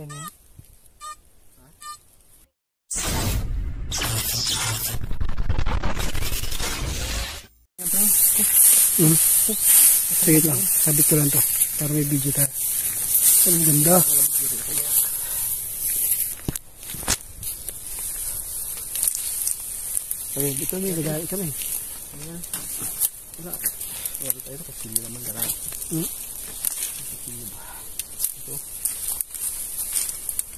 Yan yan. Sige lang, sabit ko lang to para may video tayo. Ang ganda. Okay, ito may gagawin kami. Wala. Wala tayo ito kasi naman gara. Ito.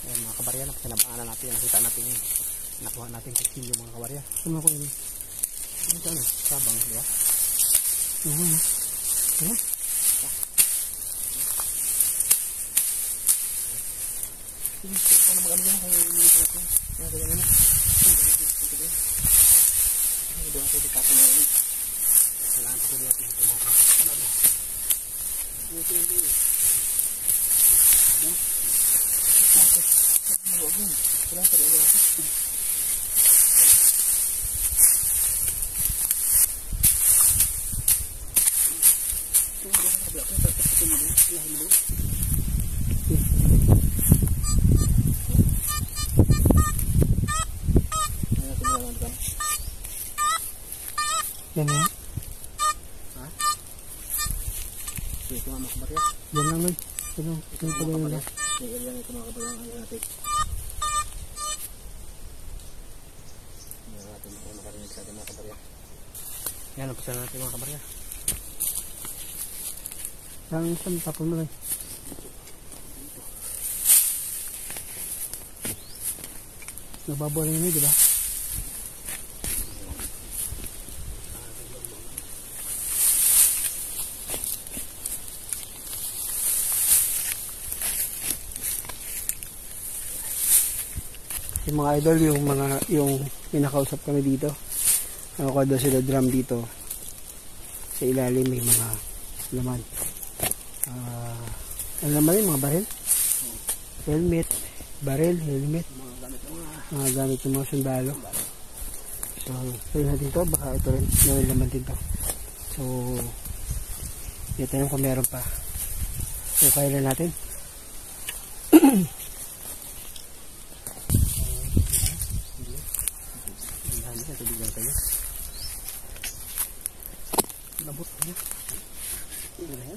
Ayan mga kabarya, nakinabangan natin, nakita natin yun. Nakuha natin kasi yung mga kabarya. Ano ko yun? Ano ito ano? Sabang, di ba? Oo. Ano? Paano mag-ano dyan kung ililit natin? Ano ba yan? Doon ako dikapin na yun. Kailangan ko natin ito mga ano ba? Ito yung ito. Bakit? Maluwag yun. Kailangan pa rin ako natin. Yan yan. Ha? Ito nga mga kabarya. Yan lang nun. Ito yung kabarya nila. Yan ito mga kabarya ang natin. Yan natin makarinig sa ating mga kabarya. Yan, napasal natin mga kabarya. Yan isang tapon mo rin. Nababaw lang yun, di ba? Yung mga idol, yung pinakausap kami dito. Nakuha daw sila drum dito. Sa ilalim may mga laman. Ano naman yun? Mga baril? Helmet. Baril, helmet. Mga gamit ng mga sundalo. So, sabi natin ito. Baka ito rin. May laman din ito. So, dito yung kung meron pa. So, kaya na natin. Labot niya. Ini lah.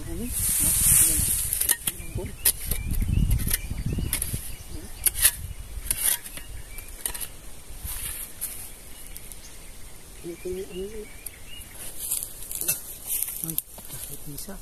Ini. Ini. Bisa.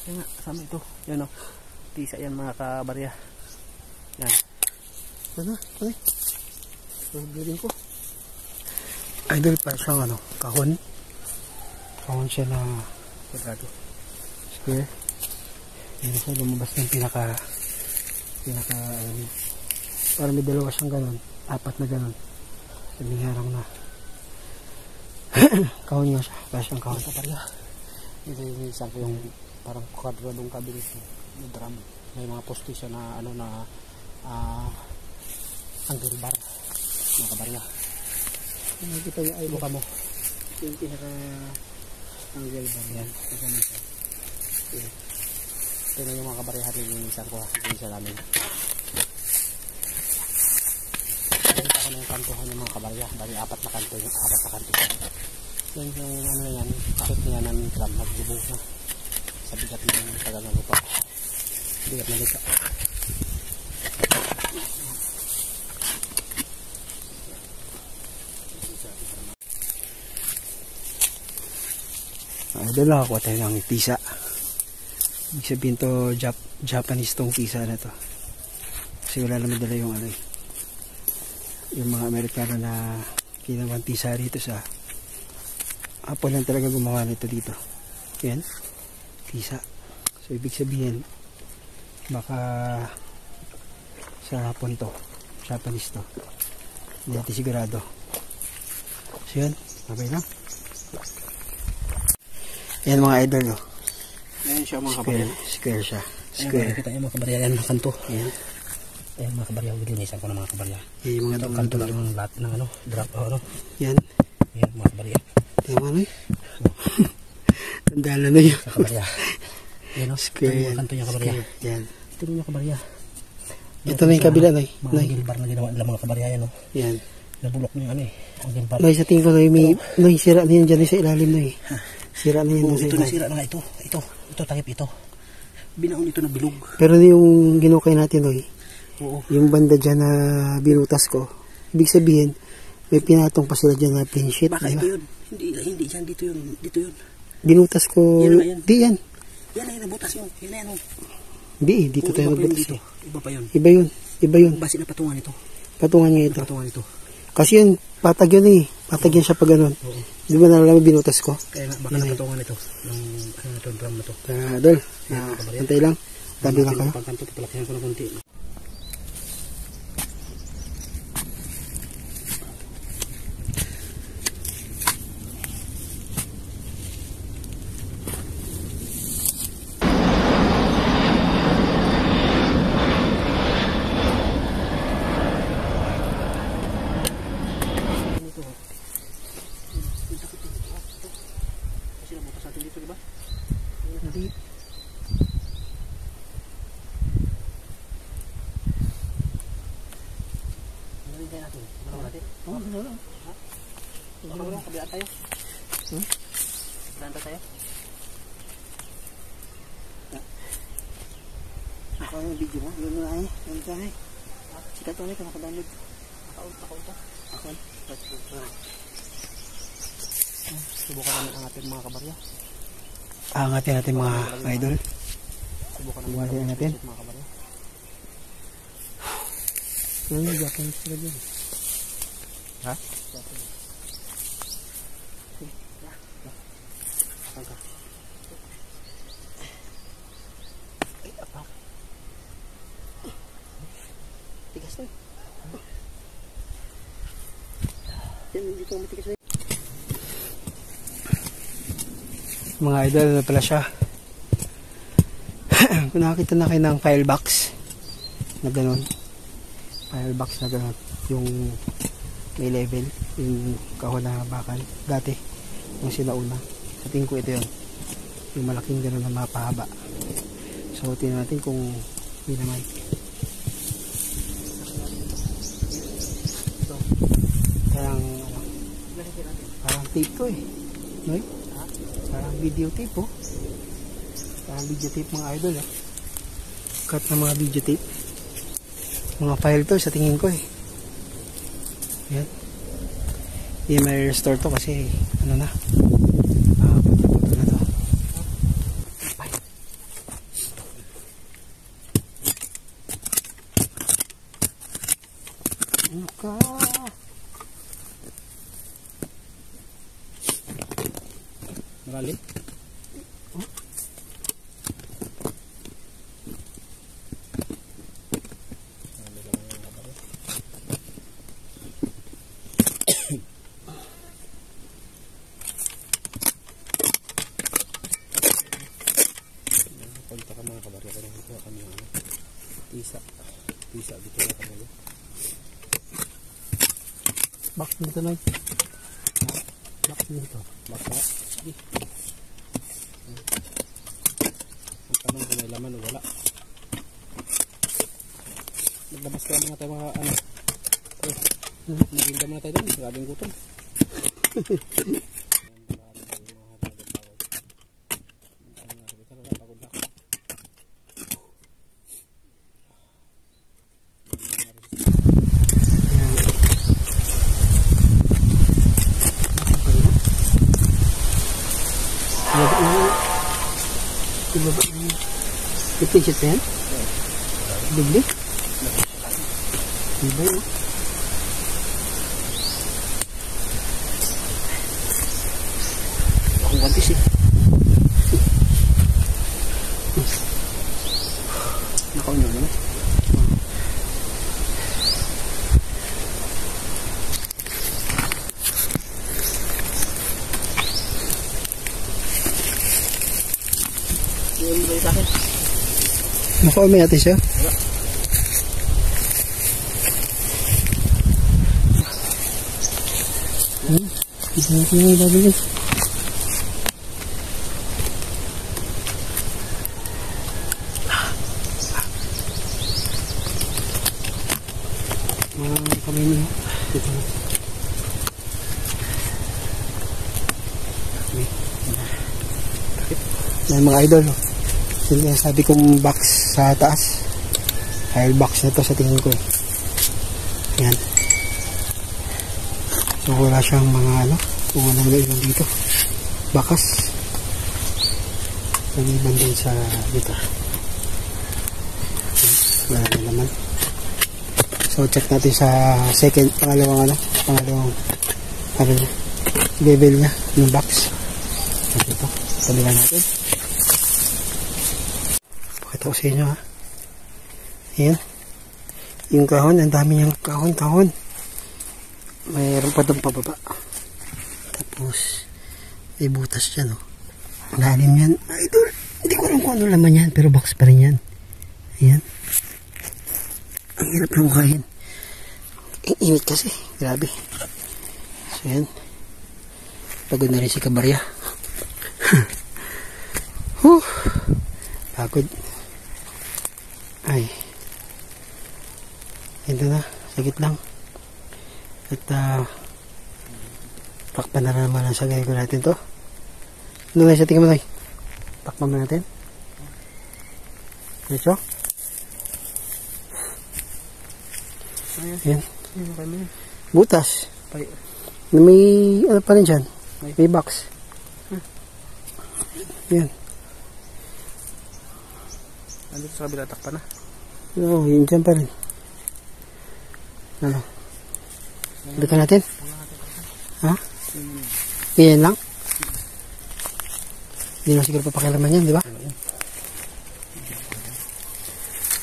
Yan nga, kasama ito. Yan o. Tisa yan mga kabarya. Yan. Ano? Ano? Biling ko. Idol pa siyang ano, kahon. Kahon siya na kwadrado. Square. Yan siya lumabas ng pinaka parang may dalawa siyang ganon. Apat na ganon. Sabing harang na. Kahon nga siya. Kaya siyang kahon kabarya. Ito yung isang yung parang kwadradong kabilis ng drum. May mga poste siya na ano na angle bar mga kabarya. Nakikita yung ay mukha mo yung pinaka angle bar yan. Ito na yung mga kabarya hatin yung isang ko yung isa namin. Nakita ko na yung kantohan ng mga kabarya. Bali apat na kanto yung apat na kanto siya. Yan yung ano yan kahit niya ng drum nagbubog na sa bigat ng tagal na lupa. Bigat na lupa. Doon nakakuha tayo ng tisa. Ibig sabihin to Japanese tong tisa na to. Kasi wala naman dala yung ano yung mga Amerikano na kinawang tisa rito sa Apple lang talaga gumawa nito dito. Yan. Tisa. So ibig sabihin baka sa Hapon to. Japanese to. Hindi natin sigurado. So yan. Okay lang. Yan mga idol. Oh. Ayan siya mga kabarya. Square siya. Ayan, Square. makikita yung mga kabarya. Ayan, kanto. Ayan. Ayan mga kabarya, linisan ko na mga kabarya. Yan yung mga Ito, dulo. kanto lang yung lahat ng ano, drop o ano. Yan. Ayan mga kabarya. Tama na eh. Tandala na yun. Sa kabarya. Ayan o, Square yan. kanto niya kabarya. Yan. Ito rin yung kabarya. Ito na yung kabila, Noy. Mga gilbar na ginawa nila mga kabarya yan o. Yan. Nabulok na yung ano eh. Ang gilbar. Noy, sa tingin ko, Noy, sira na yan dyan sa ilalim, Noy. Sira na yan. Oh, Sa ito ilalim. nasira na nga ito. Ito, takip ito. Binaon ito ng bilog. Pero yung ginukay natin, Noy, Oo. yung banda dyan na binutas ko, ibig sabihin, may pinatong pa sila dyan na plain sheet. Baka Diba? ito yun. Hindi yan. Dito yun. Dito yun. Binutas ko, Yan na yan. di yan. Yan na yan. Nabutas yun. Yan na yan. Oh. Di, dito Oo, tayo iba pa yun nagbutas. dito. Iba pa yun. Iba yun. Iba yun. Base na patungan ito. Patungan niya ito. Patungan ito. Kasi yun, patag yun eh. Patag yun siya pag ganun. Oo. Di ba nalaman binutas ko? Kaya nga, baka na patungan ito. Ng ano na ito, drum na ito. Dol, kabarya. antay lang. Tabi lang ka. Pagkanto, papalakihan ko ng konti. Kasi nabutas natin dito, di ba? Hindi. Ano tayo natin? Ano natin? Oo, ano lang. Baka mo lang, kabilaan tayo. Kabilaan tayo. Ako yung video mo. Yun na ay. Yun ka ay. Sikat ulit ka nakadownload. Ako ito. Ako. Subukan namin ang ating mga kabarya. Angatin natin mga idol. Subukan Angatin natin. mga kabarya. Ano yung Japanese sila dyan? Ha? Saan ka? Ay, apa? Tigas na. Yan, hindi ito matigas na. Mga idol na pala siya. Kung nakakita na kayo ng file box na gano'n. File box na gano'n. Yung may level. Yung kahon na bakal. Dati. Yung sinauna. Sa tingin ko ito yun. Yung malaking gano'n na mapahaba. So tingnan natin kung hindi naman. So, parang tape to eh. No? Parang videotape oh. Parang videotape mga idol eh. Cut na mga videotape. Mga file to sa tingin ko eh. Yan. Hindi may restore to kasi ano na. Puto na to. Ano ka? Malalim? Punta ka mga kabarya ka nang kuha kami ng tisa dito na kami. Box dito na. Box dito. Baka sige. Ang tanong kung may laman o wala. Maglabas ka mga tayo mga ano. Maging na tayo doon. Grabing gutom. Ito yung yan? Dubli? Diba yun? Akong wantis eh. Nakaw nyo naman. Nakuha mo natin siya. Isa natin yung babalik. Mga kamay niyo. Dito na. Yan mga idol. Yun yung sabi kong box sa taas. File box na to sa tingin ko. Yan. So wala siyang mga ano. Kung anong naiwan dito. Bakas. Naiwan din sa dito. Wala na naman. So check natin sa pangalawang level niya. Yung box. Ito. Sabihan natin. Pakita ko sa inyo ha. Ayan. Yung kahon, ang dami niyang kahon. Mayroon pa doon pababa. Tapos, may butas dyan, oh. Lalim yan. Idol, hindi ko alam kung ano laman yan, pero box pa rin yan. Ayan. Ang hirap lang kain. Ang init kasi. Grabe. So, ayan. Pagod na rin si Kabarya. Pagod. Ay. Ito na. Sakit lang. At takpan na naman ang sagay ko natin to. Ano na sa tingin mo tayo? Takpan mo natin. Ito. Ayan. Butas. May ano pa rin dyan. May box. Ayan. Andito sa kabila, takpan na. Oo, yun dyan pa rin. Ano? Balikan natin? Ha? Yan lang? Hindi na siguro papakialaman yan, di ba?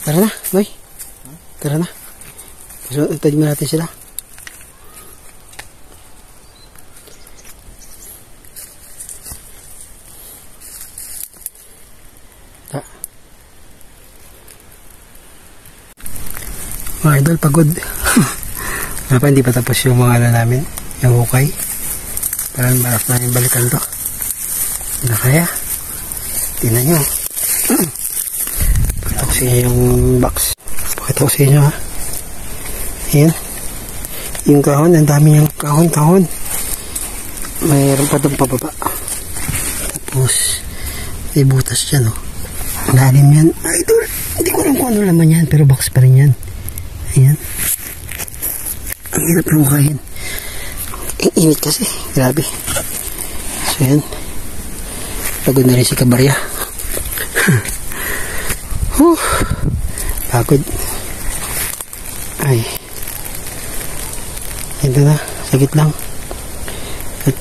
Tara na, boy. Tara na. So, itad mo natin sila. Mga idol, pagod. Hindi pa tapos yung mga ano namin, yung hukay. Parang balak namin balikan to. Hindi na kaya. Tingnan nyo. Pakita ko sa inyo yung box. Pakita ko sa inyo ha. Ayan. Yung kahon, ang dami yung kahon. Mayroon pa doon pababa. Tapos, may butas dyan, oh. Lalim yan. Idol, hindi ko alam kung ano laman yan, pero box pa rin yan. Ayan. Ang hirap lang kain. Ang init kasi. Grabe. So yan. Pagod na rin si Kabarya. Pagod. Ay. Ito na. Sakit lang. At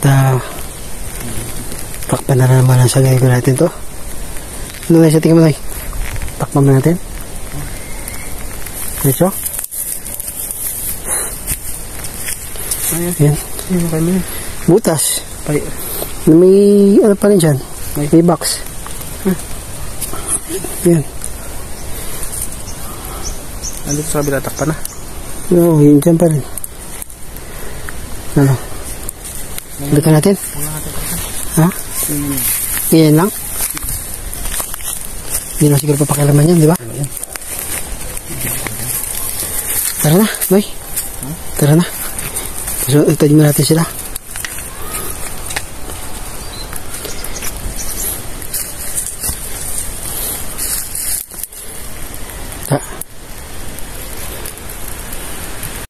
takpan na naman ang sagay ko natin to. Ano na sa tingin mo tayo? Takpan mo natin. Ito. Ayan. Butas. May ano pa rin dyan. May box. Ayan. Andito sa kabila, takpan na. Oo, yun dyan pa rin. Ano? Balikan natin? Ha? Yan lang? Hindi na siguro papakialaman yan, di ba? Tara na, boy. Tara na. So, itad mo natin sila. Ta.